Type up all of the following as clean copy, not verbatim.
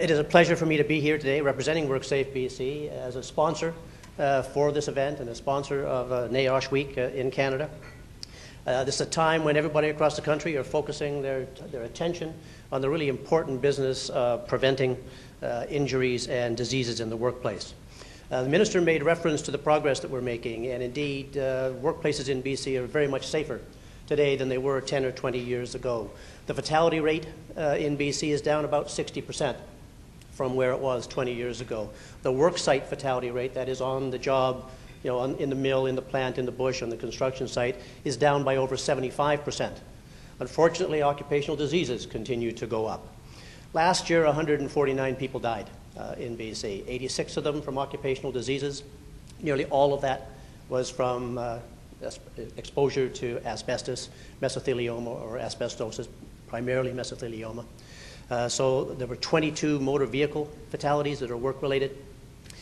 It is a pleasure for me to be here today representing WorkSafe BC as a sponsor for this event and a sponsor of NAOSH Week in Canada. This is a time when everybody across the country are focusing their attention on the really important business of preventing injuries and diseases in the workplace. The Minister made reference to the progress that we're making, and indeed workplaces in BC are very much safer today than they were 10 or 20 years ago. The fatality rate in BC is down about 60% from where it was 20 years ago. The worksite fatality rate, that is on the job, in the mill, in the plant, in the bush, on the construction site, is down by over 75%. Unfortunately, occupational diseases continue to go up. Last year, 149 people died in BC, 86 of them from occupational diseases. Nearly all of that was from exposure to asbestos, mesothelioma, or asbestosis, primarily mesothelioma. So there were 22 motor vehicle fatalities that are work-related,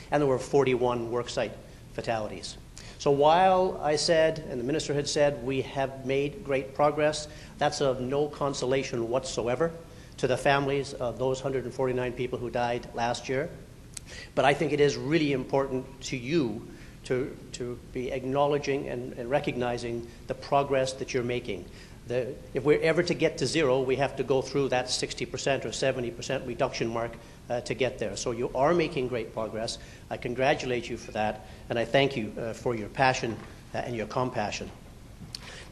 and there were 41 worksite fatalities. So while I said, and the Minister had said, we have made great progress, that's of no consolation whatsoever to the families of those 149 people who died last year. But I think it is really important to you to be acknowledging and recognizing the progress that you're making. If we're ever to get to zero, we have to go through that 60% or 70% reduction mark to get there. So you are making great progress. I congratulate you for that, and I thank you for your passion and your compassion.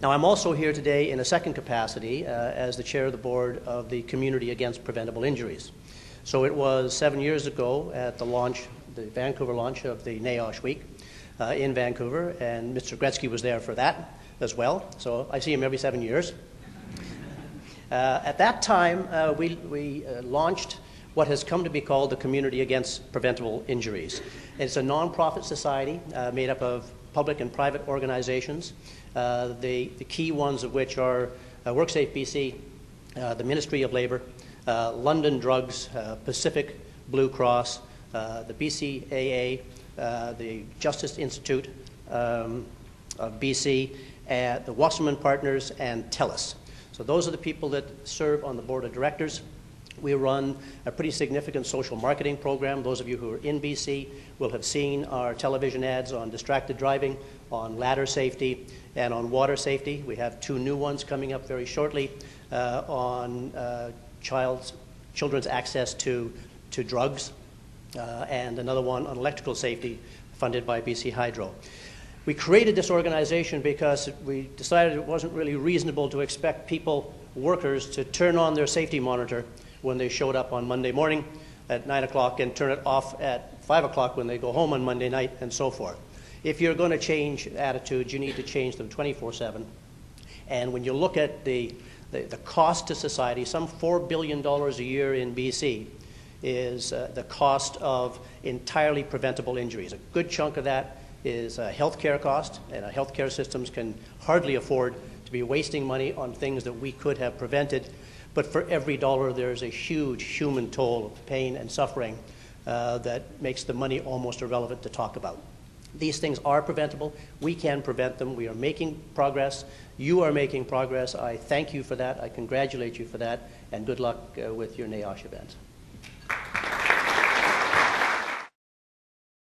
Now, I'm also here today in a second capacity as the chair of the board of the Community Against Preventable Injuries. So it was 7 years ago at the Vancouver launch of the NAOSH Week in Vancouver, and Mr. Gretzky was there for that as well, so I see him every 7 years. At that time, we launched what has come to be called the Community Against Preventable Injuries. It's a non-profit society made up of public and private organizations, the key ones of which are WorkSafe BC, the Ministry of Labour, London Drugs, Pacific Blue Cross, the BCAA, the Justice Institute of BC, the Wasserman Partners, and TELUS. So those are the people that serve on the board of directors. We run a pretty significant social marketing program. Those of you who are in BC will have seen our television ads on distracted driving, on ladder safety, and on water safety. We have 2 new ones coming up very shortly on children's access to drugs, and another one on electrical safety funded by BC Hydro. We created this organization because we decided it wasn't really reasonable to expect workers, to turn on their safety monitor when they showed up on Monday morning at 9 o'clock and turn it off at 5 o'clock when they go home on Monday night, and so forth. If you're going to change attitudes, you need to change them 24/7. And when you look at the cost to society, some $4 billion a year in BC is the cost of entirely preventable injuries. A good chunk of that is healthcare cost, and our healthcare systems can hardly afford to be wasting money on things that we could have prevented. But for every dollar, there's a huge human toll of pain and suffering that makes the money almost irrelevant to talk about. These things are preventable. We can prevent them. We are making progress. You are making progress. I thank you for that. I congratulate you for that, and good luck with your NAOSH event.